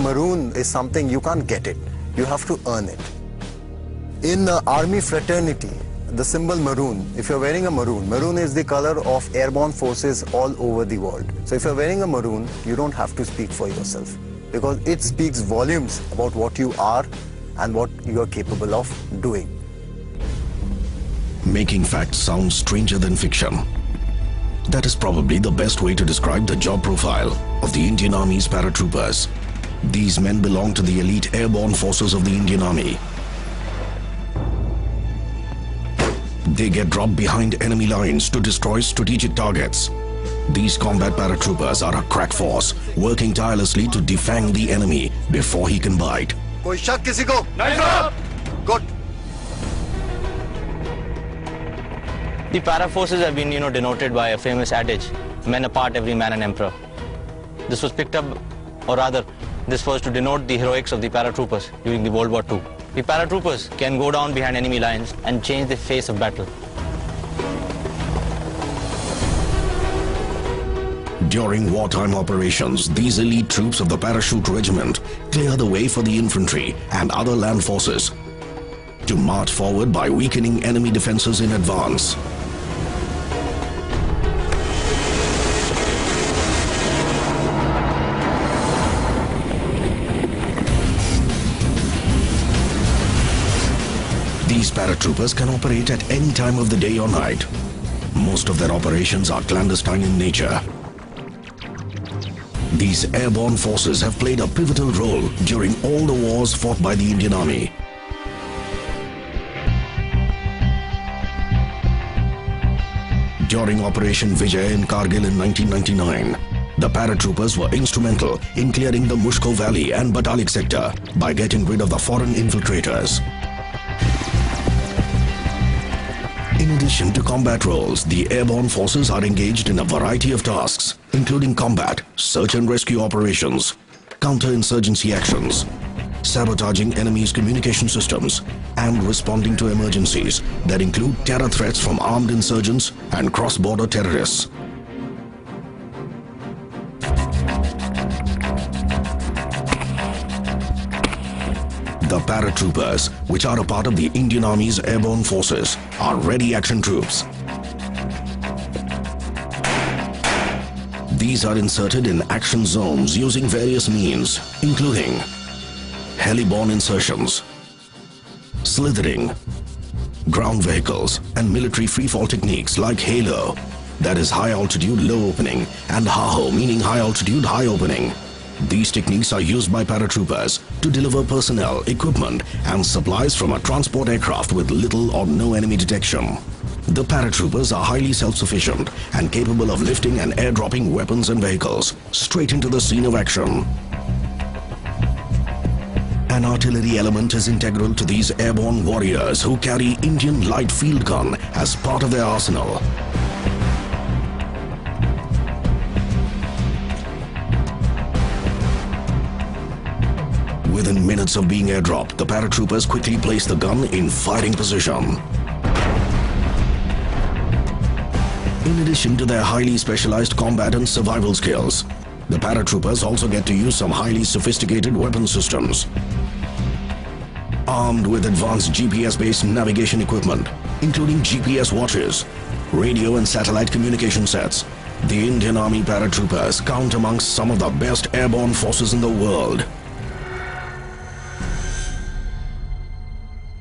Maroon is something you can't get it. You have to earn it. In army fraternity, the symbol maroon, if you're wearing a maroon, maroon is the color of airborne forces all over the world. So if you're wearing a maroon, you don't have to speak for yourself, because it speaks volumes about what you are and what you are capable of doing. Making facts sound stranger than fiction. That is probably the best way to describe the job profile of the Indian Army's paratroopers. These men belong to the elite airborne forces of the Indian Army. They get dropped behind enemy lines to destroy strategic targets. These combat paratroopers are a crack force, working tirelessly to defang the enemy before he can bite. Koi shak kisi ko? Nahi sir. Good. The para forces have been, denoted by a famous adage, men apart, every man an emperor. This was picked up, or rather, this was to denote the heroics of the paratroopers during the World War II. The paratroopers can go down behind enemy lines and change the face of battle. During wartime operations, these elite troops of the Parachute Regiment clear the way for the infantry and other land forces to march forward by weakening enemy defenses in advance. These paratroopers can operate at any time of the day or night. Most of their operations are clandestine in nature. These airborne forces have played a pivotal role during all the wars fought by the Indian Army. During Operation Vijay in Kargil in 1999, the paratroopers were instrumental in clearing the Mushko Valley and Batalik sector by getting rid of the foreign infiltrators. In addition to combat roles, the airborne forces are engaged in a variety of tasks, including combat, search and rescue operations, counter-insurgency actions, sabotaging enemies' communication systems, and responding to emergencies that include terror threats from armed insurgents and cross-border terrorists. The paratroopers, which are a part of the Indian Army's airborne forces, are ready action troops. These are inserted in action zones using various means, including heli-borne insertions, slithering, ground vehicles, and military freefall techniques like HALO, that is high altitude low opening, and HAHO, meaning high altitude high opening. These techniques are used by paratroopers to deliver personnel, equipment, and supplies from a transport aircraft with little or no enemy detection. The paratroopers are highly self-sufficient and capable of lifting and airdropping weapons and vehicles straight into the scene of action. An artillery element is integral to these airborne warriors who carry Indian light field gun as part of their arsenal. Within minutes of being airdropped, the paratroopers quickly place the gun in firing position. In addition to their highly specialized combat and survival skills, the paratroopers also get to use some highly sophisticated weapon systems. Armed with advanced GPS-based navigation equipment, including GPS watches, radio and satellite communication sets, the Indian Army paratroopers count amongst some of the best airborne forces in the world.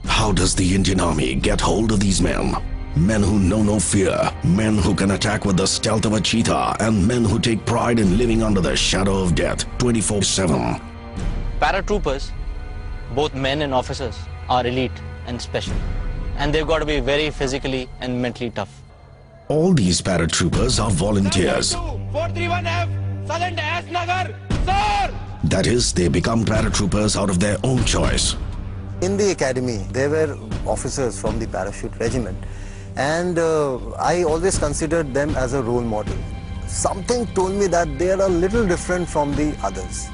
How does the Indian Army get hold of these men? Men who know no fear, men who can attack with the stealth of a cheetah, and men who take pride in living under the shadow of death 24/7. Paratroopers, both men and officers, are elite and special. And they've got to be very physically and mentally tough. All these paratroopers are volunteers. 431F, Sergeant S. Nagar, sir! That is, they become paratroopers out of their own choice. In the academy, there were officers from the Parachute Regiment, and I always considered them as a role model. Something told me that they are a little different from the others.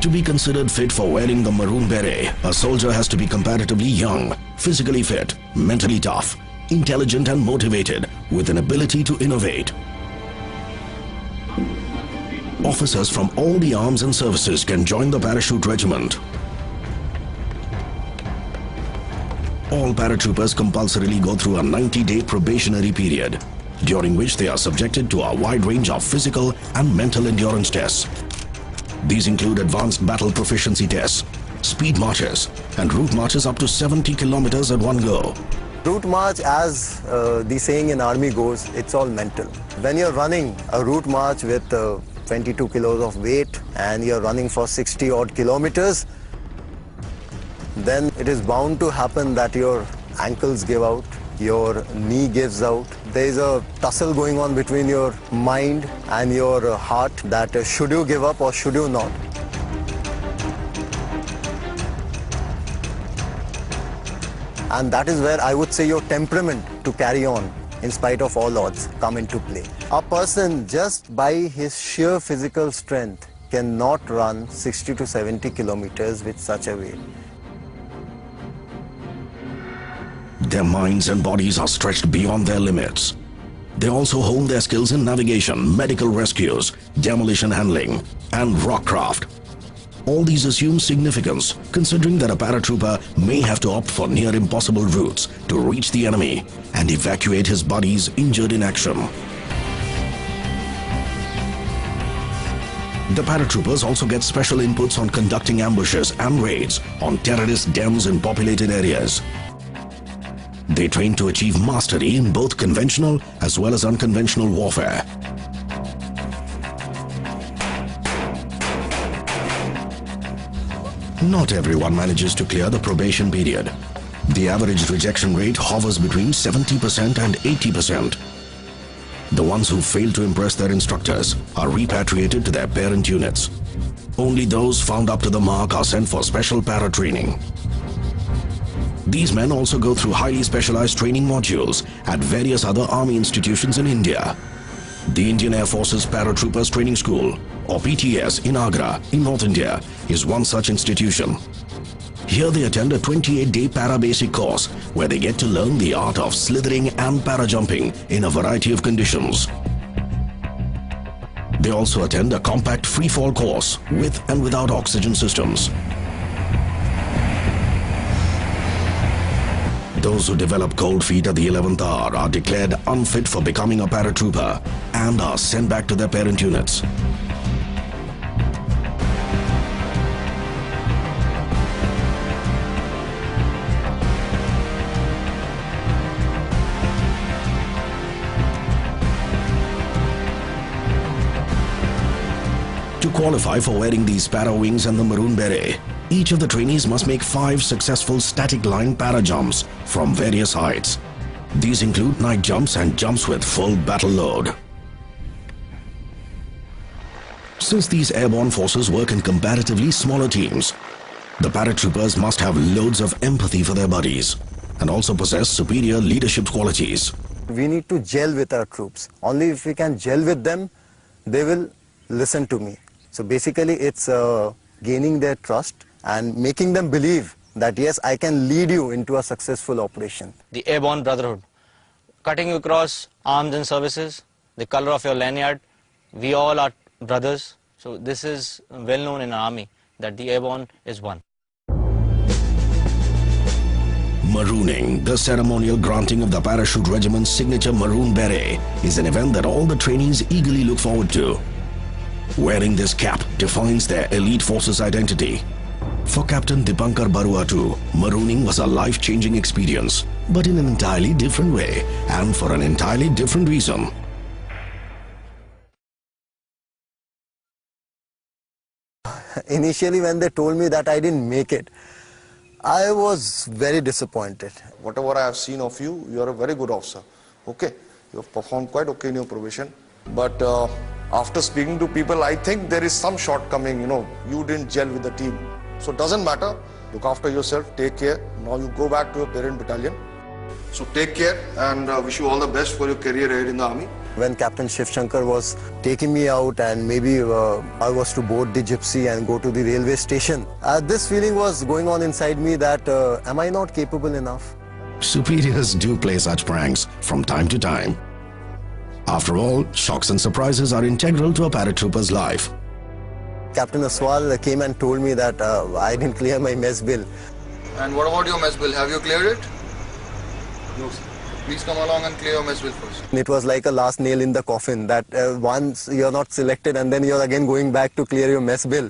To be considered fit for wearing the maroon beret, a soldier has to be comparatively young, physically fit, mentally tough, intelligent and motivated, with an ability to innovate. Officers from all the arms and services can join the parachute regiment. All paratroopers compulsorily go through a 90-day probationary period, during which they are subjected to a wide range of physical and mental endurance tests. These include advanced battle proficiency tests, speed marches, and route marches up to 70 kilometers at one go. Route march, as the saying in army goes, it's all mental. When you're running a route march with 22 kilos of weight and you're running for 60 odd kilometers, then it is bound to happen that your ankles give out, your knee gives out. There is a tussle going on between your mind and your heart that should you give up or should you not. And that is where I would say your temperament to carry on in spite of all odds come into play. A person just by his sheer physical strength cannot run 60 to 70 kilometers with such a weight. Their minds and bodies are stretched beyond their limits. They also hone their skills in navigation, medical rescues, demolition handling, and rockcraft. All these assume significance, considering that a paratrooper may have to opt for near impossible routes to reach the enemy and evacuate his buddies injured in action. The paratroopers also get special inputs on conducting ambushes and raids on terrorist dens in populated areas. They train to achieve mastery in both conventional as well as unconventional warfare. Not everyone manages to clear the probation period. The average rejection rate hovers between 70% and 80%. The ones who fail to impress their instructors are repatriated to their parent units. Only those found up to the mark are sent for special para-training. These men also go through highly specialized training modules at various other army institutions in India. The Indian Air Force's Paratroopers Training School, or PTS, in Agra, in North India, is one such institution. Here they attend a 28-day para-basic course where they get to learn the art of slithering and para-jumping in a variety of conditions. They also attend a compact free-fall course with and without oxygen systems. Those who develop cold feet at the 11th hour are declared unfit for becoming a paratrooper and are sent back to their parent units. To qualify for wearing these para wings and the maroon beret, each of the trainees must make 5 successful static line para jumps from various heights. These include night jumps and jumps with full battle load. Since these airborne forces work in comparatively smaller teams, the paratroopers must have loads of empathy for their buddies and also possess superior leadership qualities. We need to gel with our troops. Only if we can gel with them, they will listen to me. So basically it's gaining their trust and making them believe that yes, I can lead you into a successful operation. The airborne brotherhood, cutting you across arms and services, the color of your lanyard, we all are brothers. So this is well known in our army that the airborne is one. Marooning, the ceremonial granting of the parachute regiment's signature maroon beret, is an event that all the trainees eagerly look forward to. Wearing this cap defines their elite force's identity. For Captain Dipankar Barua too, marooning was a life-changing experience, but in an entirely different way and for an entirely different reason. Initially when they told me that I didn't make it, I was very disappointed. Whatever I have seen of you, you are a very good officer. Okay, you have performed quite okay in your probation. But after speaking to people, I think there is some shortcoming, you didn't gel with the team. So it doesn't matter, look after yourself, take care. Now you go back to your parent battalion. So take care and wish you all the best for your career ahead in the army. When Captain Shiv Shankar was taking me out and maybe I was to board the gypsy and go to the railway station, this feeling was going on inside me that am I not capable enough? Superiors do play such pranks from time to time. After all, shocks and surprises are integral to a paratrooper's life. Captain Aswal came and told me that I didn't clear my mess bill. And what about your mess bill? Have you cleared it? No, sir. Please come along and clear your mess bill first. It was like a last nail in the coffin that once you're not selected and then you're again going back to clear your mess bill.